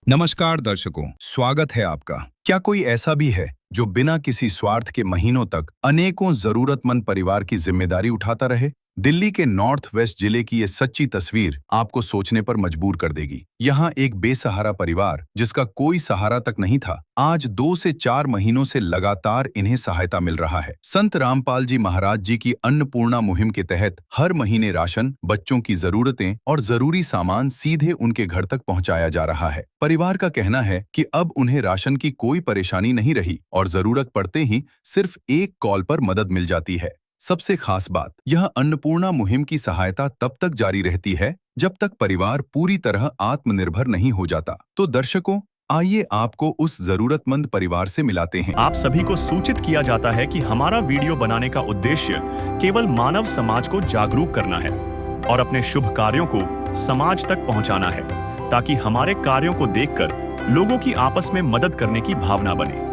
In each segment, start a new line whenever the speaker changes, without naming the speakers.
नमस्कार दर्शकों, स्वागत है आपका। क्या कोई ऐसा भी है जो बिना किसी स्वार्थ के महीनों तक अनेकों जरूरतमंद परिवार की जिम्मेदारी उठाता रहे? दिल्ली के नॉर्थ वेस्ट जिले की ये सच्ची तस्वीर आपको सोचने पर मजबूर कर देगी। यहाँ एक बेसहारा परिवार जिसका कोई सहारा तक नहीं था, आज 2 से 4 महीनों से लगातार इन्हें सहायता मिल रहा है। संत रामपाल जी महाराज जी की अन्नपूर्णा मुहिम के तहत हर महीने राशन, बच्चों की जरूरतें और जरूरी सामान सीधे उनके घर तक पहुँचाया जा रहा है। परिवार का कहना है कि अब उन्हें राशन की कोई परेशानी नहीं रही और जरूरत पड़ते ही सिर्फ एक कॉल पर मदद मिल जाती है। सबसे खास बात, यह अन्नपूर्णा मुहिम की सहायता तब तक जारी रहती है जब तक परिवार पूरी तरह आत्मनिर्भर नहीं हो जाता। तो दर्शकों, आइए आपको उस जरूरतमंद परिवार से मिलाते हैं।
आप सभी को सूचित किया जाता है कि हमारा वीडियो बनाने का उद्देश्य केवल मानव समाज को जागरूक करना है और अपने शुभ कार्यों को समाज तक पहुंचाना है, ताकि हमारे कार्यों को देखकर लोगों की आपस में मदद करने की भावना बने।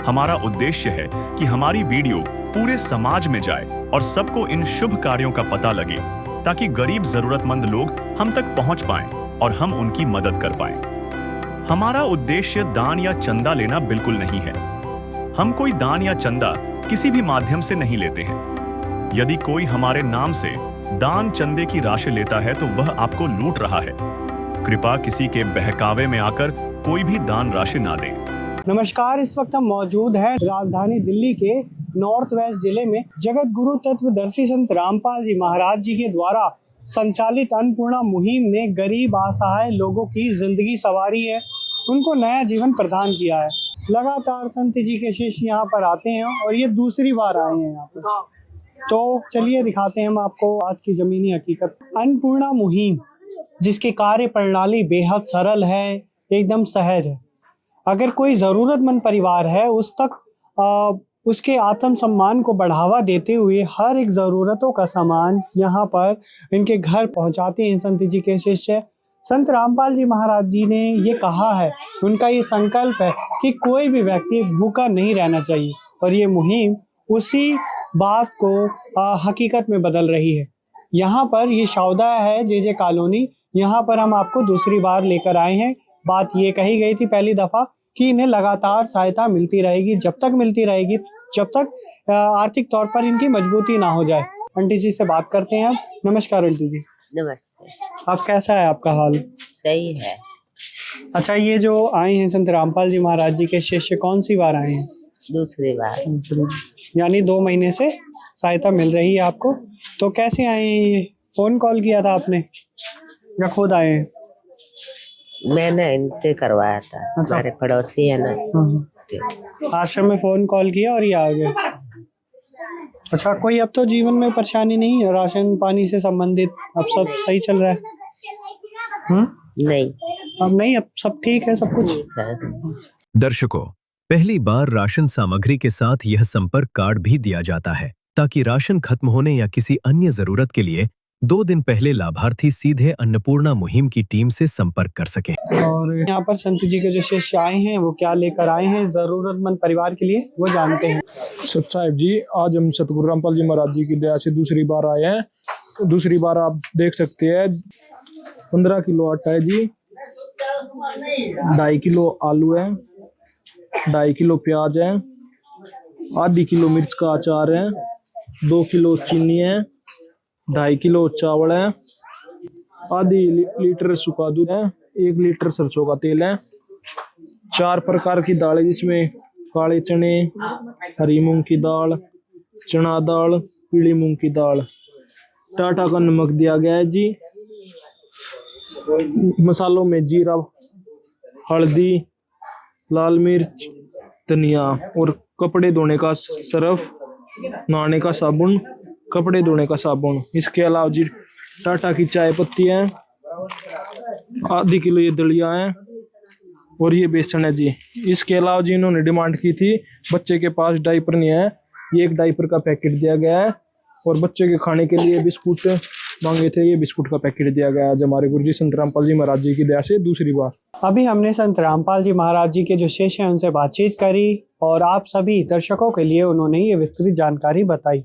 हमारा उद्देश्य है कि हमारी वीडियो पूरे समाज में जाए और सबको इन शुभ कार्यों का पता लगे, ताकि गरीब जरूरतमंद लोग हम तक पहुंच पाएं और हम उनकी मदद कर पाएं। हमारा उद्देश्य दान या चंदा लेना बिल्कुल नहीं है। हम कोई दान या चंदा किसी भी माध्यम से नहीं लेते हैं। यदि कोई हमारे नाम से दान चंदे की राशि लेता है तो वह आपको लूट रहा है। कृपया किसी के बहकावे में आकर कोई भी दान राशि ना दें।
नमस्कार, इस वक्त हम मौजूद हैं राजधानी दिल्ली के नॉर्थ वेस्ट जिले में। जगत गुरु तत्वदर्शी संत रामपाल जी महाराज जी के द्वारा संचालित अन्नपूर्णा मुहिम ने गरीब असहाय लोगों की जिंदगी संवारी है, उनको नया जीवन प्रदान किया है। लगातार संत जी के शिष्य यहाँ पर आते हैं और ये दूसरी बार आए हैं यहाँ पर। तो चलिए दिखाते हैं हम आपको आज की जमीनी हकीकत। अन्नपूर्णा मुहिम, जिसकी कार्य प्रणाली बेहद सरल है, एकदम सहज है। अगर कोई ज़रूरतमंद परिवार है, उस तक उसके आत्म सम्मान को बढ़ावा देते हुए हर एक ज़रूरतों का सामान यहाँ पर इनके घर पहुँचाते हैं संत जी के शिष्य। संत रामपाल जी महाराज जी ने ये कहा है, उनका ये संकल्प है कि कोई भी व्यक्ति भूखा नहीं रहना चाहिए, और ये मुहिम उसी बात को हकीकत में बदल रही है। यहाँ पर ये सौदा है जे कॉलोनी, यहाँ पर हम आपको दूसरी बार लेकर आए हैं। बात ये कही गई थी पहली दफ़ा कि इन्हें लगातार सहायता मिलती रहेगी, जब तक मिलती रहेगी, जब तक आर्थिक तौर पर इनकी मजबूती ना हो जाए। आंटी जी से बात करते हैं। नमस्कार आंटी जी।
नमस्ते।
आप कैसा है, आपका हाल?
सही है।
अच्छा, ये जो आए हैं संत रामपाल जी महाराज जी के शिष्य, कौन सी बार आए हैं?
दूसरी बार।
यानी 2 महीने से सहायता मिल रही है आपको। तो कैसे आए हैं? फोन कॉल किया था आपने या खुद आए हैं?
मैंने इनसे करवाया था।
अच्छा।
हमारे पड़ोसी है ना,
आश्रम में फोन कॉल किया और ये आ गए। अच्छा, कोई अब तो जीवन में परेशानी नहीं है, राशन पानी से संबंधित अब सब सही चल रहा है?
नहीं,
अब नहीं, अब सब ठीक है, सब कुछ
ठीक है।
दर्शकों, पहली बार राशन सामग्री के साथ यह संपर्क कार्ड भी दिया जाता है, ताकि राशन खत्म होने या किसी अन्य जरूरत के लिए 2 दिन पहले लाभार्थी सीधे अन्नपूर्णा मुहिम की टीम से संपर्क कर सके।
और यहाँ पर संत जी के जो शिष्य आए हैं, वो क्या लेकर आए हैं जरूरतमंद परिवार के लिए, वो जानते हैं।
सत साहिब जी, आज हम सतगुरु रामपाल जी महाराज जी की दया से दूसरी बार आए हैं। दूसरी बार आप देख सकते हैं 15 किलो आटा है जी, 2.5 किलो आलू है, 2.5 किलो प्याज है, आधी किलो मिर्च का अचार है, 2 किलो चीनी है, 2.5 किलो चावल है, आधी लीटर सूखा दूध है, 1 लीटर सरसों का तेल है, 4 प्रकार की दाल है, जिसमें काले चने, हरी मूंग की दाल, चना दाल, पीली मूंग की दाल। टाटा का नमक दिया गया है जी। मसालों में जीरा, हल्दी, लाल मिर्च, धनिया और कपड़े धोने का सर्फ, नहाने का साबुन, कपड़े धोने का साबुन। इसके अलावा जी टाटा की चाय पत्ती है, आधी किलो ये दलिया है और ये बेसन है जी। इसके अलावा जी इन्होंने डिमांड की थी, बच्चे के पास डायपर नहीं है, ये एक डायपर का पैकेट दिया गया है, और बच्चे के खाने के लिए बिस्कुट मांगे थे, ये बिस्कुट का पैकेट दिया गया है। आज हमारे गुरुजी संत रामपाल जी महाराज जी की दया से दूसरी बार
अभी हमने संत रामपाल जी महाराज जी के जो शिष्य हैं उनसे बातचीत करी और आप सभी दर्शकों के लिए उन्होंने ये विस्तृत जानकारी बताई।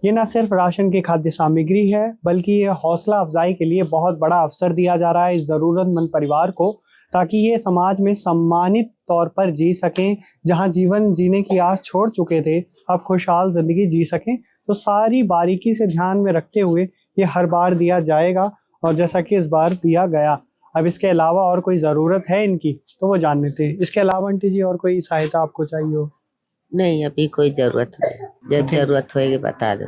ये न सिर्फ राशन की खाद्य सामग्री है बल्कि ये हौसला अफजाई के लिए बहुत बड़ा अवसर दिया जा रहा है इस ज़रूरतमंद परिवार को, ताकि ये समाज में सम्मानित तौर पर जी सकें। जहां जीवन जीने की आस छोड़ चुके थे अब खुशहाल ज़िंदगी जी सकें। तो सारी बारीकी से ध्यान में रखते हुए ये हर बार दिया जाएगा और जैसा कि इस बार दिया गया। अब इसके अलावा और कोई ज़रूरत है इनकी तो वो जान लेते हैं। इसके अलावा आंटी जी और कोई सहायता आपको चाहिए हो?
नहीं, अभी कोई जरूरत नहीं, जब जरूरत होएगी बता दो।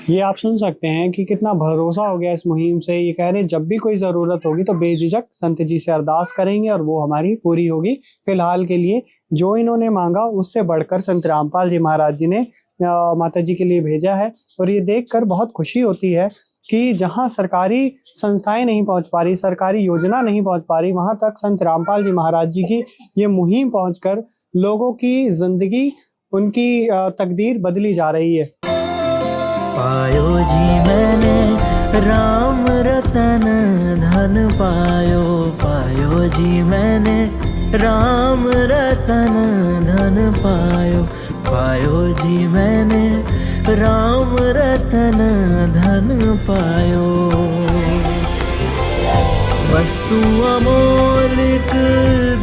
ये आप सुन सकते हैं कि कितना भरोसा हो गया इस मुहिम से। ये कह रहे हैं जब भी कोई ज़रूरत होगी तो बेझिझक संत जी से अरदास करेंगे और वो हमारी पूरी होगी। फिलहाल के लिए जो इन्होंने मांगा उससे बढ़कर संत रामपाल जी महाराज जी ने माता जी के लिए भेजा है। और ये देखकर बहुत खुशी होती है कि जहाँ सरकारी संस्थाएं नहीं पहुँच पा रही, सरकारी योजना नहीं पहुँच पा रही, वहाँ तक संत रामपाल जी महाराज जी की ये मुहिम पहुँचकर लोगों की जिंदगी, उनकी तकदीर बदली जा रही है।
पायो जी मैंने राम रतन धन पायो, पायो जी मैंने राम रतन धन पायो, पायो जी मैंने राम रतन धन पायो। वस्तु अमोलिक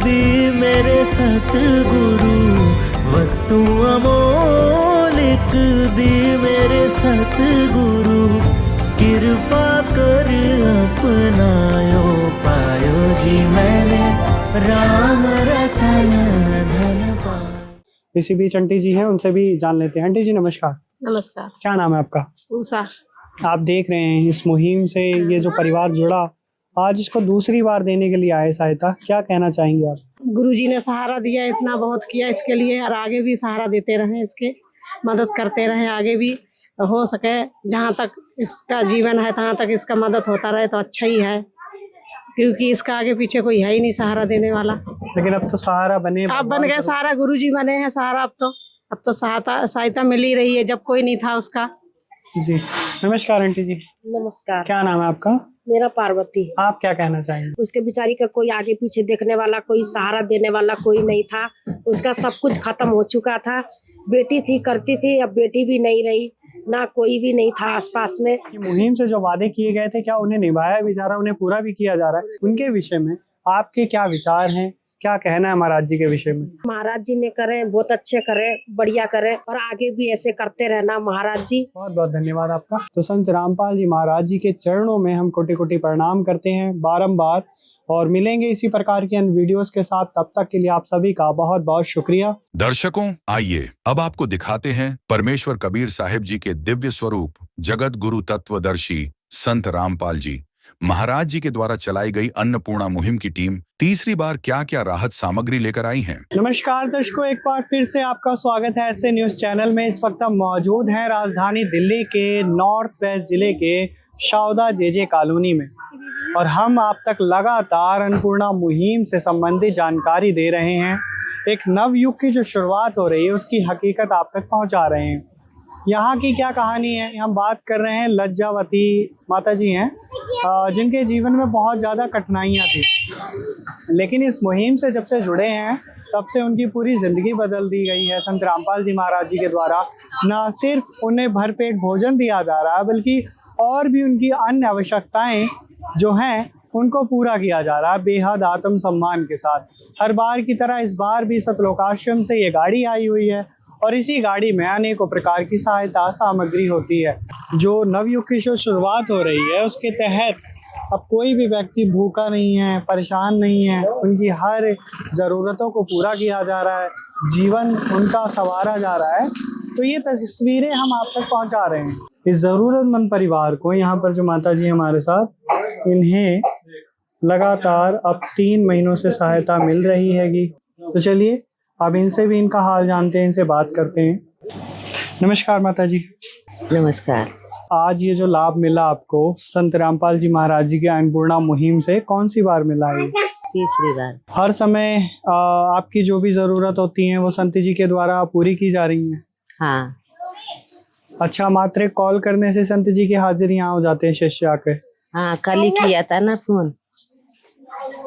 दी मेरे सतगुरु, वस्तु अमोलिक दी मेरे सतगुरु, कृपा कर अपनायो, पायो जी मैंने राम रतन धन पायो।
इसी बीच आंटी जी हैं, उनसे भी जान लेते हैं। आंटी जी नमस्कार।
नमस्कार।
क्या नाम है आपका?
उषा।
आप देख रहे हैं इस मुहिम से ये जो परिवार जुड़ा, आज इसको दूसरी बार देने के लिए आए सहायता, क्या कहना चाहेंगे आप?
गुरुजी ने सहारा दिया, इतना बहुत किया इसके लिए और आगे भी सहारा देते रहें, इसके मदद करते रहें, आगे भी हो सके जहाँ तक इसका जीवन है तहाँ तक इसका मदद होता रहे तो अच्छा ही है, क्योंकि इसका आगे पीछे कोई है ही नहीं सहारा देने वाला।
लेकिन अब तो सहारा बने,
अब बन गए सहारा, गुरुजी बने हैं सहारा। अब तो सहायता मिल ही रही है, जब कोई नहीं था उसका।
जी नमस्कार आंटी जी।
नमस्कार।
क्या नाम है आपका?
मेरा पार्वती।
आप क्या कहना चाहेंगे?
उसके बेचारी का कोई आगे पीछे देखने वाला, कोई सहारा देने वाला कोई नहीं था। उसका सब कुछ खत्म हो चुका था। बेटी थी, करती थी, अब बेटी भी नहीं रही, ना कोई भी नहीं था आसपास में।
मुहिम से जो वादे किए गए थे क्या उन्हें निभाया भी जा रहा है, उन्हें पूरा भी किया जा रहा है? उनके विषय में आपके क्या विचार हैं, क्या कहना है महाराज जी के विषय में?
महाराज जी ने करे, बहुत अच्छे करे, बढ़िया करे और आगे भी ऐसे करते रहना महाराज जी।
बहुत बहुत धन्यवाद आपका। तो संत रामपाल जी महाराज जी के चरणों में हम कोटि कोटि प्रणाम करते हैं बारंबार और मिलेंगे इसी प्रकार के अन्य वीडियोस के साथ। तब तक के लिए आप सभी का बहुत बहुत शुक्रिया।
दर्शकों आइए अब आपको दिखाते हैं परमेश्वर कबीर साहिब जी के दिव्य स्वरूप जगत गुरु तत्वदर्शी संत रामपाल जी महाराज जी के द्वारा चलाई गई अन्नपूर्णा मुहिम की टीम तीसरी बार क्या क्या राहत सामग्री लेकर आई है।
नमस्कार दर्शकों, एक बार फिर से आपका स्वागत है ऐसे न्यूज चैनल में। इस वक्त हम मौजूद हैं राजधानी दिल्ली के नॉर्थ वेस्ट जिले के शावदा जेजे कॉलोनी में और हम आप तक लगातार अन्नपूर्णा मुहिम से संबंधित जानकारी दे रहे हैं। एक नव युग की जो शुरुआत हो रही है उसकी हकीकत आप तक पहुंचा रहे हैं। यहाँ की क्या कहानी है, हम बात कर रहे हैं लज्जावती माता जी हैं जिनके जीवन में बहुत ज़्यादा कठिनाइयाँ थी, लेकिन इस मुहिम से जब से जुड़े हैं तब से उनकी पूरी ज़िंदगी बदल दी गई है। संत रामपाल जी महाराज जी के द्वारा न सिर्फ उन्हें भरपेट भोजन दिया जा रहा है बल्कि और भी उनकी अन्य आवश्यकताएं जो हैं उनको पूरा किया जा रहा है बेहद आत्म सम्मान के साथ। हर बार की तरह इस बार भी सतलोकाश्रम से ये गाड़ी आई हुई है और इसी गाड़ी में अनेकों प्रकार की सहायता सामग्री होती है। जो नवयुग की जो शुरुआत हो रही है उसके तहत अब कोई भी व्यक्ति भूखा नहीं है, परेशान नहीं है, उनकी हर ज़रूरतों को पूरा किया जा रहा है, जीवन उनका संवारा जा रहा है। तो ये तस्वीरें हम आप तक पहुंचा रहे हैं। इस ज़रूरतमंद परिवार को यहाँ पर जो माता जी हमारे साथ, इन्हें लगातार अब 3 महीनों से सहायता मिल रही हैगी। तो चलिए अब इनसे भी इनका हाल जानते हैं, इनसे बात करते हैं। नमस्कार माता जी।
नमस्कार।
आज ये जो लाभ मिला आपको संत रामपाल जी महाराज जी के अन्नपूर्णा मुहिम से, कौन सी बार मिला है?
तीसरी बार।
हर समय आपकी जो भी ज़रूरत होती है वो संत जी के द्वारा पूरी की जा रही हैं?
हाँ।
अच्छा, मात्र कॉल करने से संत जी की हाजिर यहाँ हो जाते हैं शिष्य आके?
हाँ, कल ही किया था ना फोन।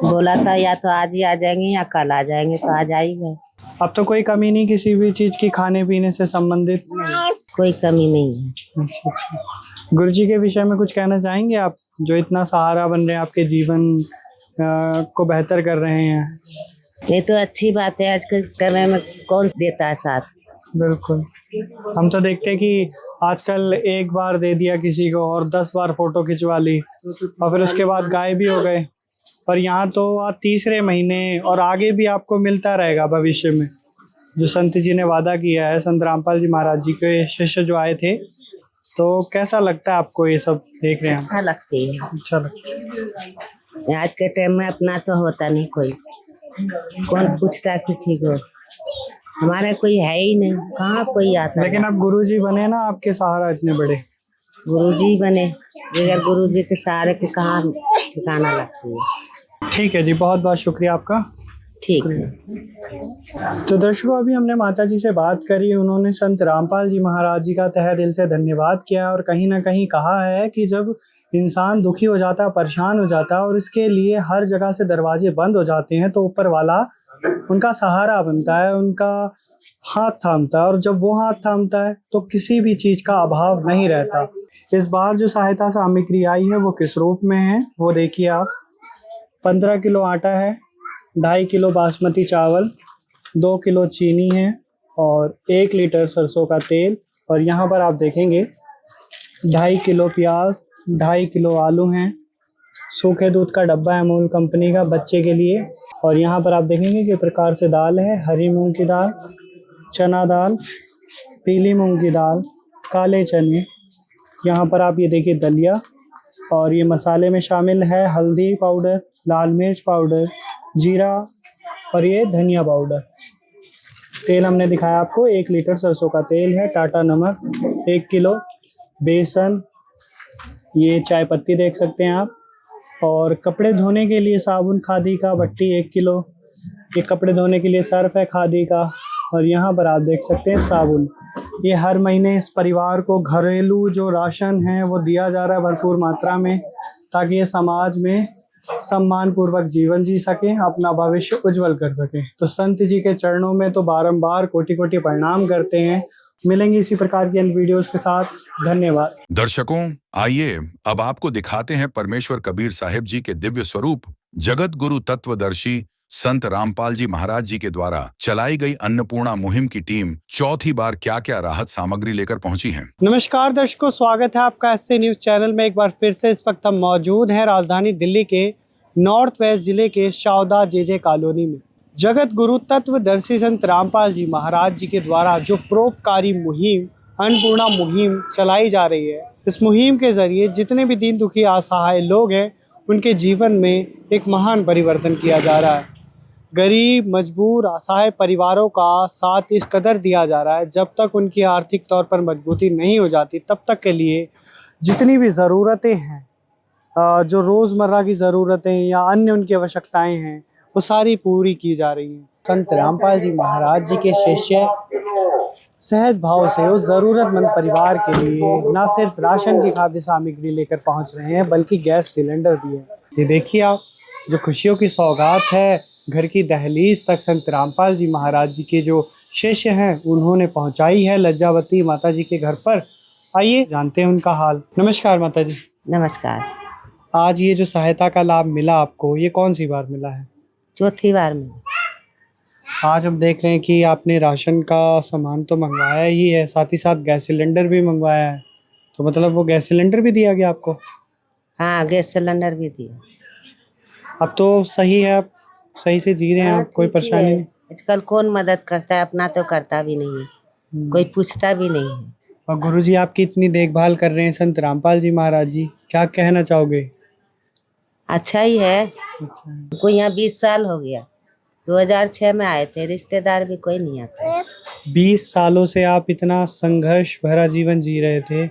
बोला था या तो आज ही आ जाएंगे या कल आ जाएंगे, तो आज आ ही गए।
अब तो कोई कमी नहीं किसी भी चीज की खाने पीने से संबंधित?
कोई कमी नहीं है।
अच्छा अच्छा। गुरु जी के विषय में कुछ कहना चाहेंगे आप, जो इतना सहारा बन रहे हैं आपके जीवन को बेहतर कर रहे हैं?
ये तो अच्छी बात है, आज के समय में कौन देता है साथ।
बिल्कुल, हम तो देखते हैं कि आजकल एक बार दे दिया किसी को और 10 बार फोटो खिंचवा ली और फिर उसके बाद गायब भी हो गए। पर यहाँ तो तीसरे महीने और आगे भी आपको मिलता रहेगा भविष्य में, जो संत जी ने वादा किया है। संत रामपाल जी महाराज जी के शिष्य जो आए थे, तो कैसा लगता है आपको ये सब देख रहे हैं?
अच्छा लगती है।
अच्छा लगता है।
आज के टाइम में अपना तो होता नहीं कोई, कौन पूछता है किसी को, हमारे कोई है ही नहीं, कहाँ कोई आता है।
लेकिन अब गुरु जी बने ना आपके सहारा इतने बड़े।
गुरुजी बने, बगैर गुरुजी के सहारे के कहाँ ठिकाना लगती है।
ठीक है जी, बहुत बहुत शुक्रिया आपका।
ठीक है।
तो दर्शकों, अभी हमने माता जी से बात करी, उन्होंने संत रामपाल जी महाराज जी का तहे दिल से धन्यवाद किया और कहीं ना कहीं कहा है कि जब इंसान दुखी हो जाता है, परेशान हो जाता है और इसके लिए हर जगह से दरवाजे बंद हो जाते हैं, तो ऊपर वाला उनका सहारा बनता है, उनका हाथ थामता है, और जब वो हाथ थामता है तो किसी भी चीज़ का अभाव नहीं रहता। इस बार जो सहायता सामग्री आई है वो किस रूप में है वो देखिए आप। 15 किलो आटा है, 2.5 किलो बासमती चावल, 2 किलो चीनी है और 1 लीटर सरसों का तेल, और यहाँ पर आप देखेंगे 2.5 किलो प्याज, 2.5 किलो आलू हैं, सूखे दूध का डब्बा है अमूल कंपनी का बच्चे के लिए, और यहाँ पर आप देखेंगे कि प्रकार से दाल है, हरी मूंग की दाल, चना दाल, पीली मूंग की दाल, काले चने, यहाँ पर आप ये देखिए दलिया, और ये मसाले में शामिल है हल्दी पाउडर, लाल मिर्च पाउडर, जीरा और ये धनिया पाउडर। तेल हमने दिखाया आपको, 1 लीटर सरसों का तेल है, टाटा नमक 1 किलो, बेसन, ये चाय पत्ती देख सकते हैं आप, और कपड़े धोने के लिए साबुन खादी का भट्टी 1 किलो, ये कपड़े धोने के लिए सर्फ है खादी का, और यहाँ पर आप देख सकते हैं साबुन। ये हर महीने इस परिवार को घरेलू जो राशन है वो दिया जा रहा है भरपूर मात्रा में, ताकि ये समाज में सम्मान पूर्वक जीवन जी सके, अपना भविष्य उज्जवल कर सके। तो संत जी के चरणों में तो बारंबार कोटि कोटि प्रणाम करते हैं। मिलेंगे इसी प्रकार की अन्य वीडियोस के साथ। धन्यवाद।
दर्शकों, आइए अब आपको दिखाते हैं परमेश्वर कबीर साहिब जी के दिव्य स्वरूप जगत गुरु तत्वदर्शी संत रामपाल जी महाराज जी के द्वारा चलाई गई अन्नपूर्णा मुहिम की टीम चौथी बार क्या क्या राहत सामग्री लेकर पहुंची है।
नमस्कार दर्शकों, स्वागत है आपका एससी न्यूज चैनल में एक बार फिर से। इस वक्त हम मौजूद हैं राजधानी दिल्ली के नॉर्थ वेस्ट जिले के शावदा जेजे कॉलोनी में। जगत गुरु तत्वदर्शी संत रामपाल जी महाराज जी के द्वारा जो परोपकारी मुहिम अन्नपूर्णा मुहिम चलाई जा रही है, इस मुहिम के जरिए जितने भी दीन दुखी असहाय लोग हैं उनके जीवन में एक महान परिवर्तन किया जा रहा है। गरीब मजबूर असहाय परिवारों का साथ इस कदर दिया जा रहा है, जब तक उनकी आर्थिक तौर पर मजबूती नहीं हो जाती तब तक के लिए जितनी भी ज़रूरतें हैं, जो रोज़मर्रा की ज़रूरतें या अन्य उनकी आवश्यकताएं हैं, वो सारी पूरी की जा रही हैं। संत रामपाल जी महाराज जी के शिष्य सहज भाव से उस ज़रूरतमंद परिवार के लिए न सिर्फ राशन की खाद्य सामग्री लेकर पहुंच रहे हैं, बल्कि गैस सिलेंडर भी है। ये देखिए आप, जो खुशियों की सौगात है घर की दहलीज तक संत रामपाल जी महाराज जी के जो शिष्य हैं उन्होंने पहुंचाई है लज्जावती माता जी के घर पर। आइए जानते हैं उनका हाल। नमस्कार माता जी।
नमस्कार।
आज ये जो सहायता का लाभ मिला आपको, ये कौन सी बार मिला है?
चौथी बार में।
आज हम देख रहे हैं कि आपने राशन का सामान तो मंगवाया ही है, साथ ही साथ गैस सिलेंडर भी मंगवाया है, तो मतलब वो गैस सिलेंडर भी दिया गया आपको?
हाँ, गैस सिलेंडर भी दिया।
अब तो सही है, आप सही से जी रहे हैं, आप कोई परेशानी नहीं?
आजकल कौन मदद करता है, अपना तो करता भी नहीं है, कोई पूछता भी नहीं है।
और गुरुजी आपकी इतनी देखभाल कर रहे हैं संत रामपाल जी महाराज जी, क्या कहना चाहोगे?
अच्छा ही है। को यहाँ 20 साल हो गया, 2006 में आए थे, रिश्तेदार भी कोई नहीं आता।
20 सालों से आप इतना संघर्ष भरा जीवन जी रहे थे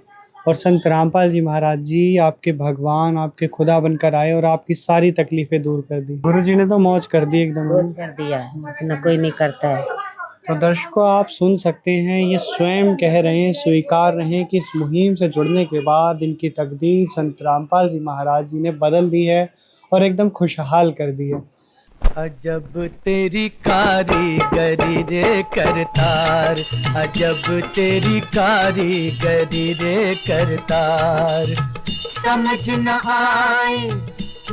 और संत रामपाल जी महाराज जी आपके भगवान, आपके खुदा बनकर आए और आपकी सारी तकलीफें दूर कर दी। गुरुजी ने तो मौज कर दी एकदम।
दूर कर दिया, इतना कोई नहीं करता है।
तो दर्शकों, आप सुन सकते हैं, ये स्वयं कह रहे हैं, स्वीकार रहे हैं कि इस मुहिम से जुड़ने के बाद इनकी तकदीर संत रामपाल जी महाराज जी ने बदल दी है और एकदम खुशहाल कर दिया।
अजब तेरी कारीगरी रे करतार, अजब तेरी कारीगरी रे करतार। समझ न आए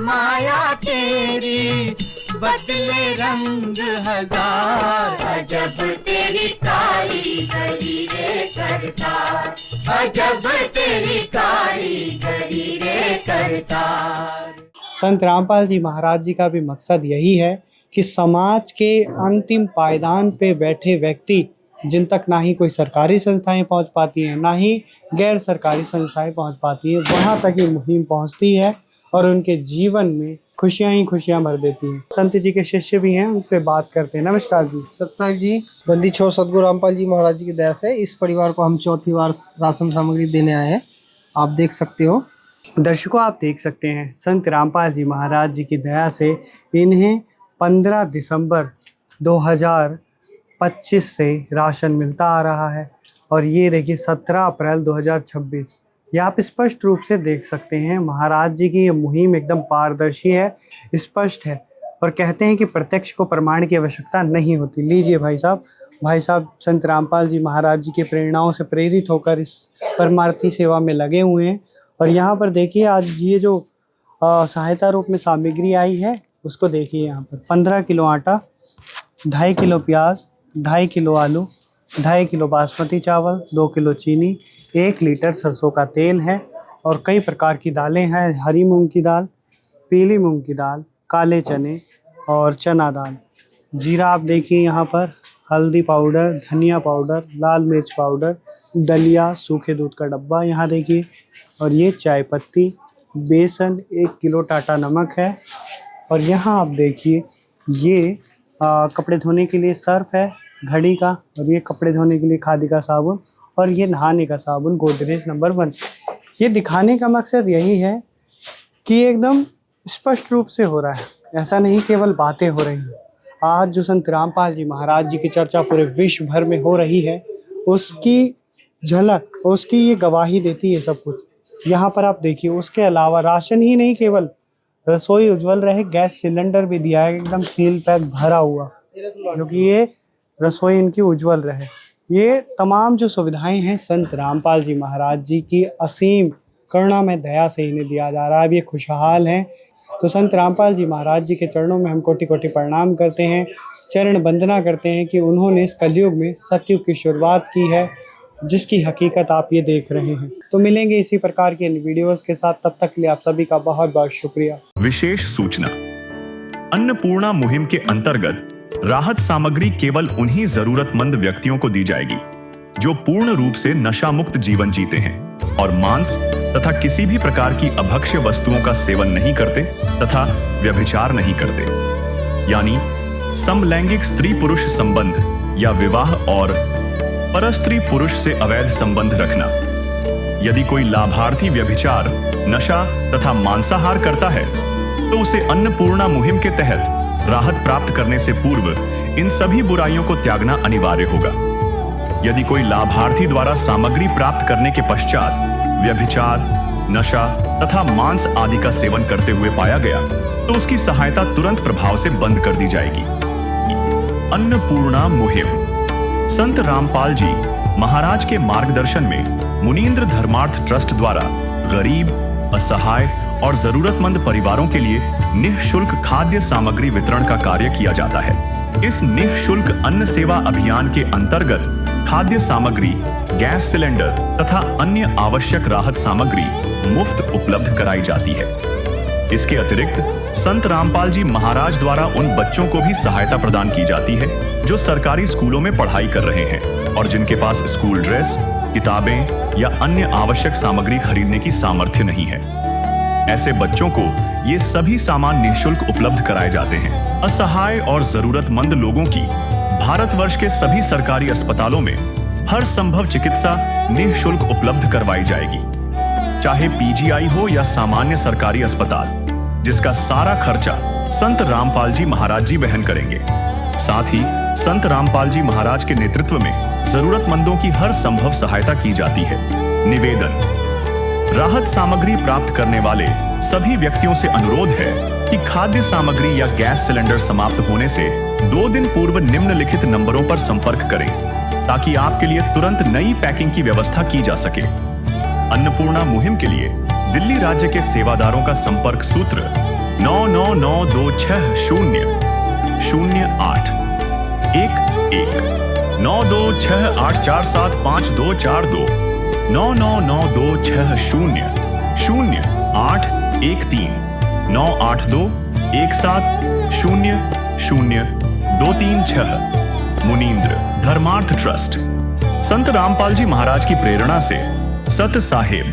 माया तेरी, बदले रंग हजार। अजब तेरी कारीगरी रे करतार, अजब तेरी कारीगरी रे करतार।
संत रामपाल जी महाराज जी का भी मकसद यही है कि समाज के अंतिम पायदान पे बैठे व्यक्ति, जिन तक ना ही कोई सरकारी संस्थाएं पहुंच पाती हैं, ना ही गैर सरकारी संस्थाएं पहुंच पाती हैं, वहां तक ये मुहिम पहुंचती है और उनके जीवन में खुशियां ही खुशियां भर देती हैं। संत जी के शिष्य भी हैं, उनसे बात करते हैं। नमस्कार जी।
सत्संग जी, बंदी छोड़ सदगुरु रामपाल जी महाराज जी की दया से इस परिवार को हम चौथी बार राशन सामग्री देने आए हैं। आप देख सकते हो।
दर्शकों, आप देख सकते हैं संत रामपाल जी महाराज जी की दया से इन्हें 15 दिसंबर 2025 से राशन मिलता आ रहा है और ये देखिए 17 अप्रैल 2026। ये आप स्पष्ट रूप से देख सकते हैं। महाराज जी की ये मुहिम एकदम पारदर्शी है, स्पष्ट है और कहते हैं कि प्रत्यक्ष को प्रमाण की आवश्यकता नहीं होती। लीजिए भाई साहब संत रामपाल जी महाराज जी की प्रेरणाओं से प्रेरित होकर इस परमार्थी सेवा में लगे हुए हैं। और यहाँ पर देखिए आज ये जो सहायता रूप में सामग्री आई है उसको देखिए। यहाँ पर 15 किलो आटा, 2.5 किलो प्याज, 2.5 किलो आलू, 2.5 किलो बासमती चावल, 2 किलो चीनी, 1 लीटर सरसों का तेल है और कई प्रकार की दालें हैं। हरी मूंग की दाल, पीली मूंग की दाल, काले चने और चना दाल। जीरा आप देखिए यहाँ पर, हल्दी पाउडर, धनिया पाउडर, लाल मिर्च पाउडर, दलिया, सूखे दूध का डब्बा यहाँ देखिए। और ये चाय पत्ती, बेसन, 1 किलो टाटा नमक है। और यहाँ आप देखिए ये कपड़े धोने के लिए सर्फ है घड़ी का, और ये कपड़े धोने के लिए खादी का साबुन, और ये नहाने का साबुन गोदरेज नंबर 1। ये दिखाने का मकसद यही है कि एकदम स्पष्ट रूप से हो रहा है, ऐसा नहीं केवल बातें हो रही हैं। आज जो संत रामपाल जी महाराज जी की चर्चा पूरे विश्व भर में हो रही है, उसकी झलक, उसकी ये गवाही देती है सब कुछ। यहाँ पर आप देखिए, उसके अलावा राशन ही नहीं, केवल रसोई उज्जवल रहे गैस सिलेंडर भी दिया है, एकदम सील पैक भरा हुआ, जो कि ये रसोई इनकी उज्जवल रहे। ये तमाम जो सुविधाएं हैं संत रामपाल जी महाराज जी की असीम करुणा में दया से इन्हें दिया जा रहा है। अब ये खुशहाल हैं। तो संत रामपाल जी महाराज जी के चरणों में हम कोटि कोटि प्रणाम करते हैं, चरण वंदना करते हैं कि उन्होंने इस कलयुग में सतयुग की शुरुआत की है, जिसकी हकीकत आप ये देख रहे हैं। तो मिलेंगे इसी प्रकार के वीडियोस के साथ, तब तक के लिए आप सभी का बहुत बहुत शुक्रिया।
विशेष सूचना, अन्नपूर्णा मुहिम के अंतर्गत राहत सामग्री केवल उन्हीं जरूरतमंद व्यक्तियों को दी जाएगी जो पूर्ण रूप से नशा मुक्त जीवन जीते हैं और मांस तथा किसी भी प्रकार की अभक्ष्य वस्तुओं का सेवन नहीं करते तथा व्यभिचार नहीं करते, यानी समलैंगिक स्त्री पुरुष संबंध या विवाह और परस्त्री पुरुष से अवैध संबंध रखना। यदि कोई लाभार्थी व्यभिचार, नशा तथा मांसाहार करता है तो उसे अन्नपूर्णा मुहिम के तहत राहत प्राप्त करने से पूर्व इन सभी बुराइयों को त्यागना अनिवार्य होगा। यदि कोई लाभार्थी द्वारा सामग्री प्राप्त करने के पश्चात व्यभिचार, नशा तथा मांस आदि का सेवन करते हुए पाया गया तो उसकी सहायता तुरंत प्रभाव से बंद कर दी जाएगी। अन्नपूर्णा मुहिम संत रामपाल जी महाराज के मार्गदर्शन में मुनीन्द्र धर्मार्थ ट्रस्ट द्वारा गरीब, असहाय और जरूरतमंद परिवारों के लिए निःशुल्क खाद्य सामग्री वितरण का कार्य किया जाता है। इस निःशुल्क अन्न सेवा अभियान के अंतर्गत खाद्य सामग्री, गैस सिलेंडर तथा अन्य आवश्यक राहत सामग्री मुफ्त उपलब्ध कराई जाती है। इसके अतिरिक्त संत रामपाल जी महाराज द्वारा उन बच्चों को भी सहायता प्रदान की जाती है जो सरकारी स्कूलों में पढ़ाई कर रहे हैं और जिनके पास स्कूल ड्रेस, किताबें या अन्य आवश्यक सामग्री खरीदने की सामर्थ्य नहीं है। ऐसे बच्चों को ये सभी सामान निःशुल्क उपलब्ध कराए जाते हैं। असहाय और जरूरतमंद लोगों की भारतवर्ष के सभी सरकारी अस्पतालों में हर संभव चिकित्सा निःशुल्क उपलब्ध करवाई जाएगी, चाहे पीजीआई हो या सामान्य सरकारी अस्पताल, जिसका सारा खर्चा संत रामपाल जी महाराज जी वहन करेंगे। साथ ही संत रामपाल जी महाराज के नेतृत्व में जरूरतमंदों की हर संभव सहायता की जाती है। निवेदन, राहत सामग्री प्राप्त करने वाले सभी व्यक्तियों से अनुरोध है कि खाद्य सामग्री या गैस सिलेंडर समाप्त होने से 2 दिन पूर्व निम्नलिखित नंबरों पर संपर्क करें ताकि आपके लिए तुरंत नई पैकिंग की व्यवस्था की जा सके। अन्नपूर्णा मुहिम के लिए दिल्ली राज्य के सेवादारों का संपर्क सूत्र 99926008 9268475242 9992600813 98217000236। मुनींद्र धर्मार्थ ट्रस्ट। संत रामपाल जी महाराज की प्रेरणा से सत साहेब